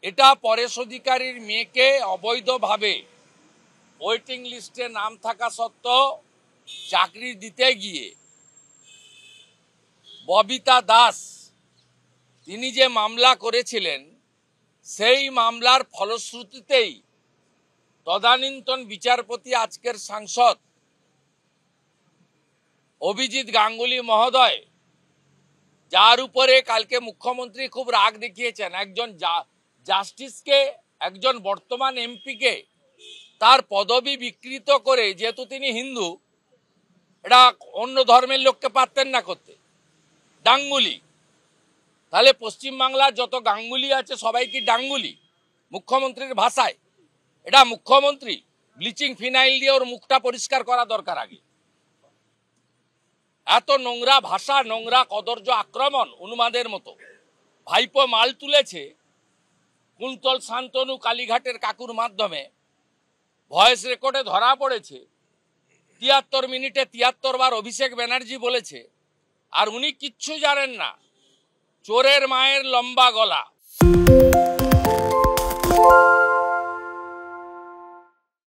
এটা পরেশ অধিকারীর মেয়েকে অবৈধভাবে ওয়েটিং লিস্টে নাম থাকা সত্ত্বেও চাকরি দিতে গিয়ে ববিতা দাস তিনি যে মামলা করেছিলেন সেই মামলার ফলশ্রুতিতেই তদানীন্তন বিচারপতি আজকের সাংসদ অভিজিৎ গাঙ্গুলি মহোদয়, যার উপরে কালকে মুখ্যমন্ত্রী খুব রাগ দেখিয়েছেন, একজন জাস্টিসকে, একজন বর্তমান এমপিকে তার পদবি বিকৃত করে, যেহেতু তিনি হিন্দু, এটা অন্য ধর্মের লোককে পারতেন না করতে, ডাঙ্গুলি। তাহলে পশ্চিমবাংলার যত গাঙ্গুলি আছে সবাই কি ডাঙ্গুলি মুখ্যমন্ত্রীর ভাষায়? এটা মুখ্যমন্ত্রী ব্লিচিং ফিনাইল দিয়ে ওর মুখটা পরিষ্কার করা দরকার আগে। এত নোংরা ভাষা, নোংরা কদর্য আক্রমণ উন্মাদের মতো। ভাইপো মাল তুলেছে কুন্তল শান্তনু কালীঘাটের কাকুর মাধ্যমে, ভয়েস রেকর্ডে ধরা পড়েছে, ৭৩ মিনিটে ৭৩ বার অভিষেক ব্যানার্জি বলেছে, আর উনি কিচ্ছু জানেন না। চোরের মায়ের লম্বা গলা।